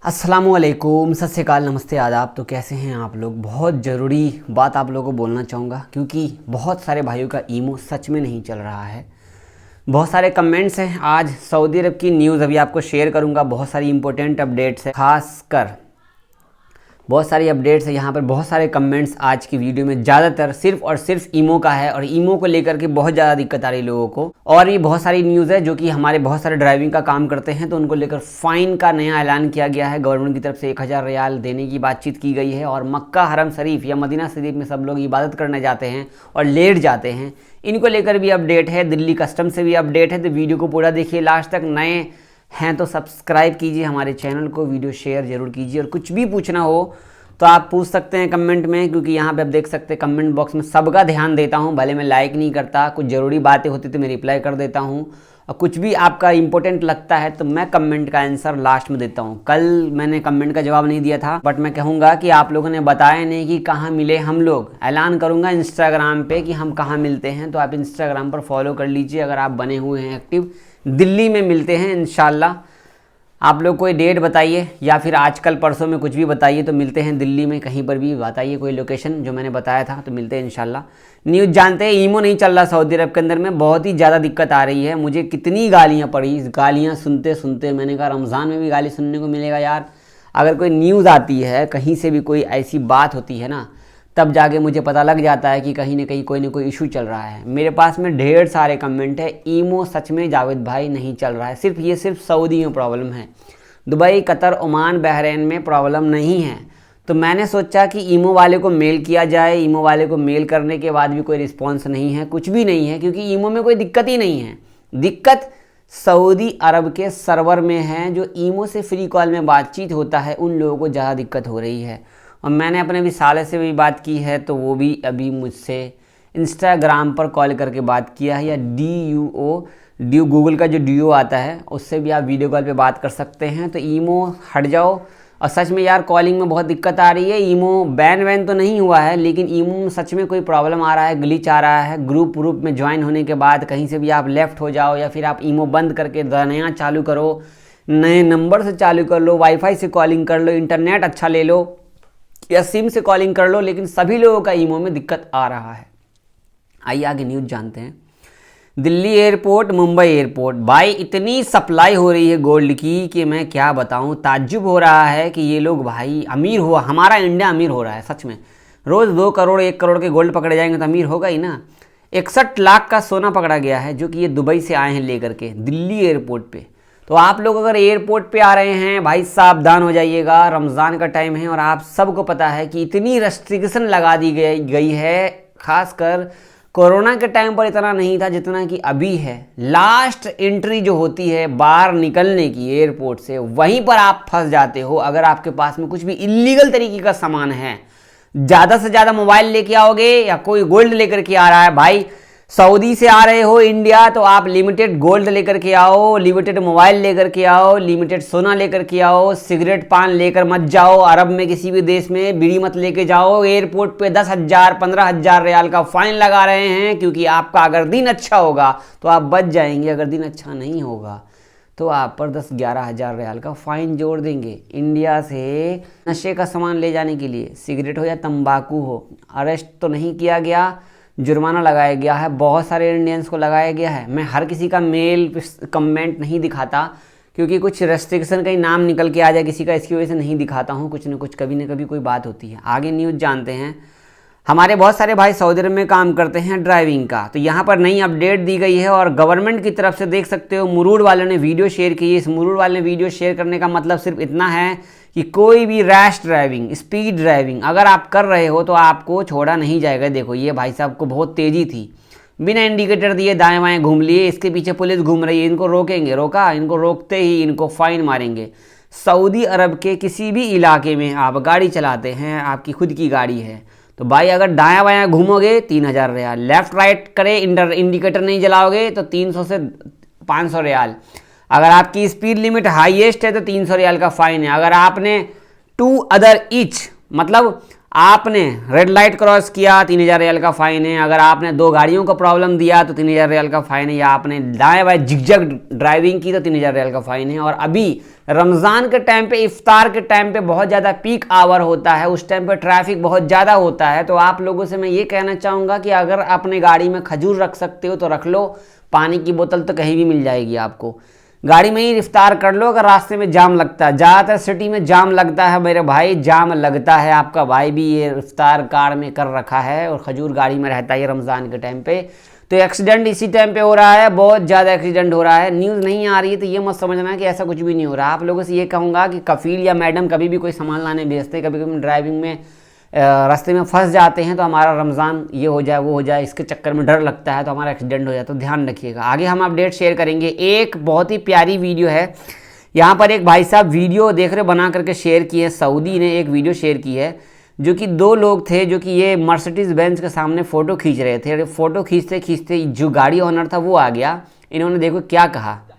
अस्सलामुअलैकुम, सत श्री अकाल, नमस्ते, आदाब। तो कैसे हैं आप लोग। बहुत ज़रूरी बात आप लोगों को बोलना चाहूँगा क्योंकि बहुत सारे भाइयों का ईमो सच में नहीं चल रहा है। बहुत सारे कमेंट्स हैं। आज सऊदी अरब की न्यूज़ अभी आपको शेयर करूँगा। बहुत सारी इंपॉर्टेंट अपडेट्स है, खासकर बहुत सारी अपडेट्स है यहाँ पर। बहुत सारे कमेंट्स आज की वीडियो में ज़्यादातर सिर्फ और सिर्फ ईमो का है और ईमो को लेकर के बहुत ज़्यादा दिक्कत आ रही लोगों को। और भी बहुत सारी न्यूज़ है जो कि हमारे बहुत सारे ड्राइविंग का काम करते हैं, तो उनको लेकर फ़ाइन का नया ऐलान किया गया है। गवर्नमेंट की तरफ से 1000 रियाल देने की बातचीत की गई है। और मक्का हरम शरीफ या मदीना शरीफ में सब लोग इबादत करने जाते हैं और लेट जाते हैं, इनको लेकर भी अपडेट है। दिल्ली कस्टम से भी अपडेट है। तो वीडियो को पूरा देखिए लास्ट तक। नए हैं तो सब्सक्राइब कीजिए हमारे चैनल को, वीडियो शेयर ज़रूर कीजिए। और कुछ भी पूछना हो तो आप पूछ सकते हैं कमेंट में, क्योंकि यहाँ पे आप देख सकते हैं कमेंट बॉक्स में सबका ध्यान देता हूँ। भले मैं लाइक नहीं करता, कुछ ज़रूरी बातें होती तो मैं रिप्लाई कर देता हूँ, और कुछ भी आपका इंपॉर्टेंट लगता है तो मैं कमेंट का आंसर लास्ट में देता हूँ। कल मैंने कमेंट का जवाब नहीं दिया था, बट मैं कहूँगा कि आप लोगों ने बताया नहीं कि कहाँ मिले हम लोग। ऐलान करूँगा इंस्टाग्राम पे कि हम कहाँ मिलते हैं, तो आप इंस्टाग्राम पर फॉलो कर लीजिए अगर आप बने हुए हैं एक्टिव। दिल्ली में मिलते हैं इंशाल्लाह। आप लोग कोई डेट बताइए या फिर आजकल परसों में कुछ भी बताइए, तो मिलते हैं दिल्ली में। कहीं पर भी बताइए कोई लोकेशन जो मैंने बताया था, तो मिलते हैं इंशाल्लाह। न्यूज़ जानते हैं, ईमो नहीं चल रहा सऊदी अरब के अंदर में। बहुत ही ज़्यादा दिक्कत आ रही है। मुझे कितनी गालियाँ पड़ी, गालियाँ सुनते सुनते मैंने कहा रमज़ान में भी गाली सुनने को मिलेगा यार। अगर कोई न्यूज़ आती है, कहीं से भी कोई ऐसी बात होती है ना, तब जाके मुझे पता लग जाता है कि कहीं ना कहीं कोई ना कोई इशू चल रहा है। मेरे पास में ढेर सारे कमेंट है, ईमो सच में जावेद भाई नहीं चल रहा है। सिर्फ सऊदी में प्रॉब्लम है, दुबई, कतर, ओमान, बहरीन में प्रॉब्लम नहीं है। तो मैंने सोचा कि ईमो वाले को मेल किया जाए। ईमो वाले को मेल करने के बाद भी कोई रिस्पॉन्स नहीं है, कुछ भी नहीं है, क्योंकि ईमो में कोई दिक्कत ही नहीं है। दिक्कत सऊदी अरब के सर्वर में है। जो ईमो से फ्री कॉल में बातचीत होता है, उन लोगों को ज़्यादा दिक्कत हो रही है। और मैंने अपने भी साले से भी बात की है, तो वो भी अभी मुझसे इंस्टाग्राम पर कॉल करके बात किया है, या डी गूगल का जो डीओ आता है उससे भी आप वीडियो कॉल पे बात कर सकते हैं। तो ईमो हट जाओ। और सच में यार कॉलिंग में बहुत दिक्कत आ रही है। ईमो बैन वैन तो नहीं हुआ है, लेकिन ईमो में सच में कोई प्रॉब्लम आ रहा है, ग्लिच आ रहा है। ग्रुप में ज्वाइन होने के बाद कहीं से भी आप लेफ़्ट हो जाओ, या फिर आप ईमो बंद करके नया चालू करो, नए नंबर से चालू कर लो, वाईफाई से कॉलिंग कर लो, इंटरनेट अच्छा ले लो, या सिम से कॉलिंग कर लो, लेकिन सभी लोगों का ईमो में दिक्कत आ रहा है। आइए आगे न्यूज़ जानते हैं। दिल्ली एयरपोर्ट, मुंबई एयरपोर्ट, भाई इतनी सप्लाई हो रही है गोल्ड की कि मैं क्या बताऊं। ताज्जुब हो रहा है कि ये लोग भाई अमीर हुआ, हमारा इंडिया अमीर हो रहा है सच में। रोज़ 2 करोड़ 1 करोड़ के गोल्ड पकड़े जाएंगे तो अमीर होगा ही ना। 61 लाख का सोना पकड़ा गया है, जो कि ये दुबई से आए हैं लेकर के दिल्ली एयरपोर्ट पे। तो आप लोग अगर एयरपोर्ट पे आ रहे हैं, भाई सावधान हो जाइएगा। रमज़ान का टाइम है और आप सबको पता है कि इतनी रेस्ट्रिक्शन लगा दी गई है। खासकर कोरोना के टाइम पर इतना नहीं था जितना कि अभी है। लास्ट एंट्री जो होती है बाहर निकलने की एयरपोर्ट से, वहीं पर आप फंस जाते हो अगर आपके पास में कुछ भी इलीगल तरीके का सामान है। ज़्यादा से ज़्यादा मोबाइल लेके आओगे या कोई गोल्ड लेकर के आ रहा है, भाई सऊदी से आ रहे हो इंडिया, तो आप लिमिटेड गोल्ड लेकर के आओ, लिमिटेड मोबाइल लेकर के आओ, लिमिटेड सोना लेकर के आओ। सिगरेट पान लेकर मत जाओ। अरब में किसी भी देश में बीड़ी मत लेके जाओ। एयरपोर्ट पे 10,000 15,000 रियाल का फाइन लगा रहे हैं, क्योंकि आपका अगर दिन अच्छा होगा तो आप बच जाएंगे, अगर दिन अच्छा नहीं होगा तो आप पर 10-11 हज़ार रियाल का फ़ाइन जोड़ देंगे। इंडिया से नशे का सामान ले जाने के लिए, सिगरेट हो या तंबाकू हो, अरेस्ट तो नहीं किया गया, जुर्माना लगाया गया है। बहुत सारे इंडियंस को लगाया गया है। मैं हर किसी का मेल कमेंट नहीं दिखाता, क्योंकि कुछ रेस्ट्रिक्शन का ही नाम निकल के आ जाए किसी का, इसकी वजह से नहीं दिखाता हूँ। कुछ न कुछ कभी न कभी कोई बात होती है। आगे न्यूज़ जानते हैं। हमारे बहुत सारे भाई सऊदी अरब में काम करते हैं ड्राइविंग का, तो यहाँ पर नई अपडेट दी गई है। और गवर्नमेंट की तरफ से देख सकते हो, मुरूर वालों ने वीडियो शेयर की है। इस मुरूर वाले ने वीडियो शेयर करने का मतलब सिर्फ इतना है कि कोई भी रैश ड्राइविंग, स्पीड ड्राइविंग अगर आप कर रहे हो तो आपको छोड़ा नहीं जाएगा। देखो ये भाई साहब को बहुत तेज़ी थी, बिना इंडिकेटर दिए दाएं बाएं घूम लिए। इसके पीछे पुलिस घूम रही है, इनको रोकेंगे। रोका, इनको रोकते ही इनको फाइन मारेंगे। सऊदी अरब के किसी भी इलाके में आप गाड़ी चलाते हैं, आपकी खुद की गाड़ी है, तो भाई अगर दायां बायां घूमोगे 3,000 रियाल, लेफ्ट राइट करे इंडिकेटर नहीं जलाओगे तो 300 से 500 रियाल। अगर आपकी स्पीड लिमिट हाईएस्ट है तो 300 रियाल का फाइन है। अगर आपने 2 अदर ईच, मतलब आपने रेड लाइट क्रॉस किया 3000 रियाल का फाइन है, अगर आपने 2 गाड़ियों को प्रॉब्लम दिया तो 3000 रियाल का फाइन है, या आपने दाएं बाएं जिगजग ड्राइविंग की तो 3000 रियाल का फाइन है। और अभी रमज़ान के टाइम पे, इफ्तार के टाइम पे बहुत ज़्यादा पीक आवर होता है, उस टाइम पे ट्रैफिक बहुत ज़्यादा होता है। तो आप लोगों से मैं ये कहना चाहूँगा कि अगर अपने गाड़ी में खजूर रख सकते हो तो रख लो, पानी की बोतल तो कहीं भी मिल जाएगी आपको, गाड़ी में ही इफ्तार कर लो। अगर रास्ते में जाम लगता है, ज़्यादातर सिटी में जाम लगता है मेरे भाई, जाम लगता है। आपका भाई भी ये इफ्तार कार में कर रखा है और खजूर गाड़ी में रहता है रमज़ान के टाइम पे। तो एक्सीडेंट इसी टाइम पे हो रहा है, बहुत ज़्यादा एक्सीडेंट हो रहा है। न्यूज़ नहीं आ रही है तो ये मत समझना कि ऐसा कुछ भी नहीं हो रहा। आप लोगों से ये कहूँगा कि कफील या मैडम कभी भी कोई सामान लाने भेजते, कभी कभी ड्राइविंग में रास्ते में फंस जाते हैं तो हमारा रमज़ान ये हो जाए वो हो जाए, इसके चक्कर में डर लगता है तो हमारा एक्सीडेंट हो जाए। तो ध्यान रखिएगा। आगे हम अपडेट शेयर करेंगे। एक बहुत ही प्यारी वीडियो है, यहाँ पर एक भाई साहब वीडियो देख रहे बना करके शेयर की है। सऊदी ने एक वीडियो शेयर की है जो कि 2 लोग थे जो कि ये मर्सिडीज बेंज के सामने फ़ोटो खींच रहे थे। फ़ोटो खींचते खींचते जो गाड़ी ऑनर था वो आ गया। इन्होंने देखो क्या कहा,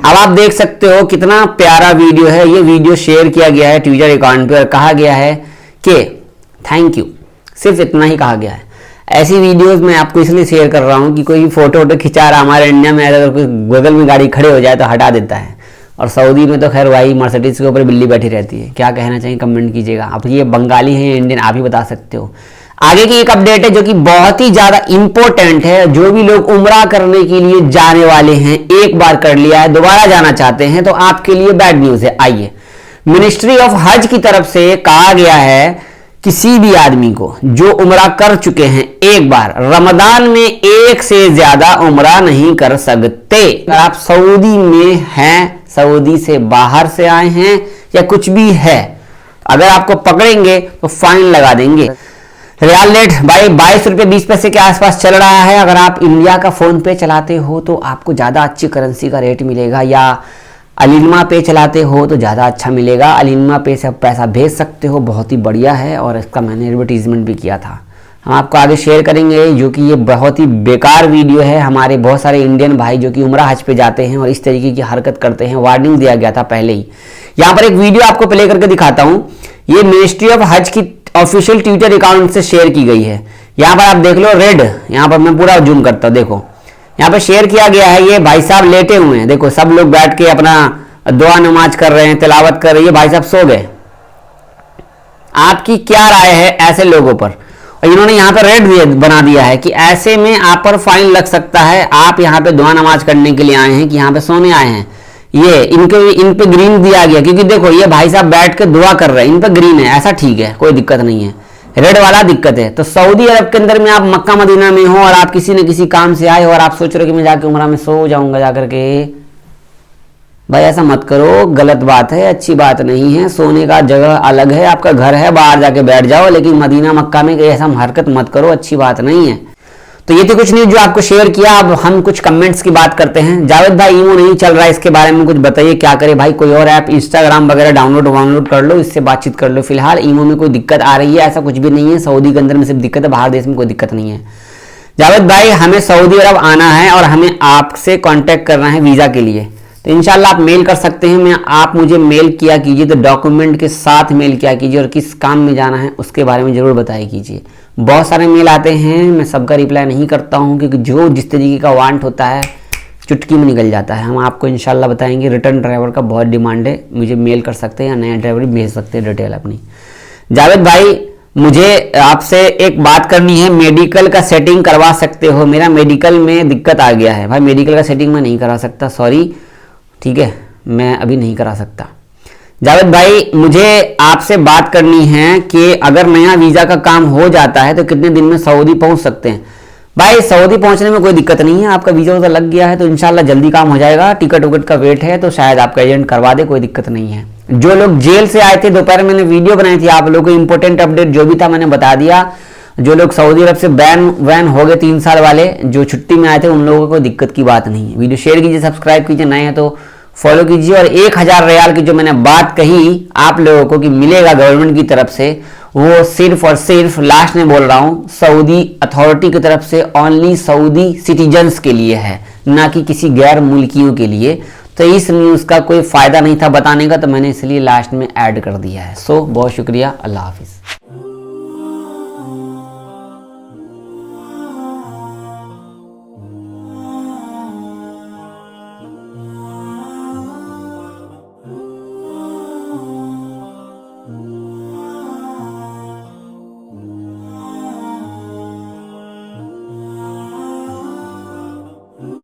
अब आप देख सकते हो कितना प्यारा वीडियो है। ये वीडियो शेयर किया गया है ट्विटर अकाउंट पे और कहा गया है कि थैंक यू, सिर्फ इतना ही कहा गया है। ऐसी वीडियोस मैं आपको इसलिए शेयर कर रहा हूँ कि कोई फोटो खिंचा रहा, हमारे इंडिया में अगर कोई बगल में गाड़ी खड़े हो जाए तो हटा देता है, और सऊदी में तो खैर वही मर्सिडीज के ऊपर बिल्ली बैठी रहती है। क्या कहना चाहिए कमेंट कीजिएगा। अब ये बंगाली है या इंडियन, आप ही बता सकते हो। आगे की एक अपडेट है जो कि बहुत ही ज़्यादा इंपॉर्टेंट है। जो भी लोग उम्रा करने के लिए जाने वाले हैं, एक बार कर लिया है, दोबारा जाना चाहते हैं, तो आपके लिए बैड न्यूज़ है। आइए, मिनिस्ट्री ऑफ हज की तरफ से कहा गया है किसी भी आदमी को जो उम्रा कर चुके हैं एक बार, रमजान में एक से ज्यादा उम्रा नहीं कर सकते। अगर आप सऊदी में हैं, सऊदी से बाहर से आए हैं या कुछ भी है, अगर आपको पकड़ेंगे तो फाइन लगा देंगे। रियाल रेट भाई 22 रुपये 20 पैसे के आसपास चल रहा है। अगर आप इंडिया का फोन पे चलाते हो तो आपको ज़्यादा अच्छी करेंसी का रेट मिलेगा, या अलिनमा पे चलाते हो तो ज़्यादा अच्छा मिलेगा। अलिनमा पे से आप पैसा भेज सकते हो, बहुत ही बढ़िया है, और इसका मैंने एडवर्टीजमेंट भी किया था। हम आपको आगे शेयर करेंगे, जो कि ये बहुत ही बेकार वीडियो है। हमारे बहुत सारे इंडियन भाई जो कि उम्रा हज पे जाते हैं और इस तरीके की हरकत करते हैं, वार्निंग दिया गया था पहले ही। यहाँ पर एक वीडियो आपको प्ले करके दिखाता हूँ। ये मिनिस्ट्री ऑफ हज की ऑफिशियल ट्विटर अकाउंट से शेयर की गई है। यहाँ पर आप देख लो, रेड, यहाँ पर मैं पूरा जूम करता हूँ, देखो यहाँ पर शेयर किया गया है। ये भाई साहब लेटे हुए हैं, देखो सब लोग बैठ के अपना दुआ नमाज कर रहे हैं, तिलावत कर रहे हैं। भाई साहब सो गए। आपकी क्या राय है ऐसे लोगों पर? और इन्होंने यहाँ पे रेड बना दिया है कि ऐसे में आप पर फाइन लग सकता है। आप यहाँ पे दुआ नमाज करने के लिए आए हैं कि यहाँ पे सोने आए हैं? ये इन पे ग्रीन दिया गया, क्योंकि देखो ये भाई साहब बैठ के दुआ कर रहे हैं, इन पे ग्रीन है, ऐसा ठीक है, कोई दिक्कत नहीं है। रेड वाला दिक्कत है। तो सऊदी अरब के अंदर में आप मक्का मदीना में हो और आप किसी न किसी काम से आए हो और आप सोच रहे हो कि मैं जाके उम्रा में सो जाऊंगा जाकर के, भाई ऐसा मत करो, गलत बात है, अच्छी बात नहीं है। सोने का जगह अलग है, आपका घर है, बाहर जाके बैठ जाओ, लेकिन मदीना मक्का में ऐसा हरकत मत करो, अच्छी बात नहीं है। तो ये थी कुछ न्यूज जो आपको शेयर किया। अब हम कुछ कमेंट्स की बात करते हैं। जावेद भाई ईमो नहीं चल रहा है, इसके बारे में कुछ बताइए, क्या करे भाई? कोई और ऐप, इंस्टाग्राम वगैरह डाउनलोड कर लो, इससे बातचीत कर लो। फिलहाल ईमो में कोई दिक्कत आ रही है ऐसा कुछ भी नहीं है। सऊदी के अंदर में सिर्फ दिक्कत है, बाहर देश में कोई दिक्कत नहीं है। जावेद भाई हमें सऊदी अरब आना है और हमें आपसे कॉन्टैक्ट करना है वीज़ा के लिए, तो इंशाल्लाह आप मेल कर सकते हैं। आप मुझे मेल किया कीजिए, तो डॉक्यूमेंट के साथ मेल किया कीजिए, और किस काम में जाना है उसके बारे में ज़रूर बताया कीजिए। बहुत सारे मेल आते हैं, मैं सबका रिप्लाई नहीं करता हूं, क्योंकि जो जिस तरीके का वांट होता है चुटकी में निकल जाता है। हम आपको इंशाल्लाह बताएंगे। रिटर्न ड्राइवर का बहुत डिमांड है, मुझे मेल कर सकते हैं या नया ड्राइवर भेज सकते हैं डिटेल अपनी। जावेद भाई मुझे आपसे एक बात करनी है, मेडिकल का सेटिंग करवा सकते हो? मेरा मेडिकल में दिक्कत आ गया है भाई, मेडिकल का सेटिंग मैं नहीं करा सकता, सॉरी, ठीक है, मैं अभी नहीं करा सकता। जावेद भाई मुझे आपसे बात करनी है कि अगर नया वीज़ा का काम हो जाता है तो कितने दिन में सऊदी पहुंच सकते हैं? भाई सऊदी पहुंचने में कोई दिक्कत नहीं है, आपका वीज़ा उधर लग गया है तो इंशाल्लाह जल्दी काम हो जाएगा। टिकट विकट का वेट है तो शायद आपका एजेंट करवा दे, कोई दिक्कत नहीं है। जो लोग जेल से आए थे, दोपहर मैंने वीडियो बनाई थी, आप लोगों को इंपॉर्टेंट अपडेट जो भी था मैंने बता दिया। जो लोग सऊदी अरब से बैन हो गए 3 साल वाले, जो छुट्टी में आए थे, उन लोगों को दिक्कत की बात नहीं है। वीडियो शेयर कीजिए, सब्सक्राइब कीजिए, नए हैं तो फॉलो कीजिए। और 1000 रियाल की जो मैंने बात कही आप लोगों को कि मिलेगा गवर्नमेंट की तरफ से, वो सिर्फ और सिर्फ लास्ट में बोल रहा हूँ सऊदी अथॉरिटी की तरफ से ओनली सऊदी सिटीजन्स के लिए है, ना कि किसी गैर मुल्कियों के लिए। तो इस न्यूज़ का कोई फ़ायदा नहीं था बताने का, तो मैंने इसलिए लास्ट में ऐड कर दिया है। सो बहुत शुक्रिया, अल्लाह हाफिज़।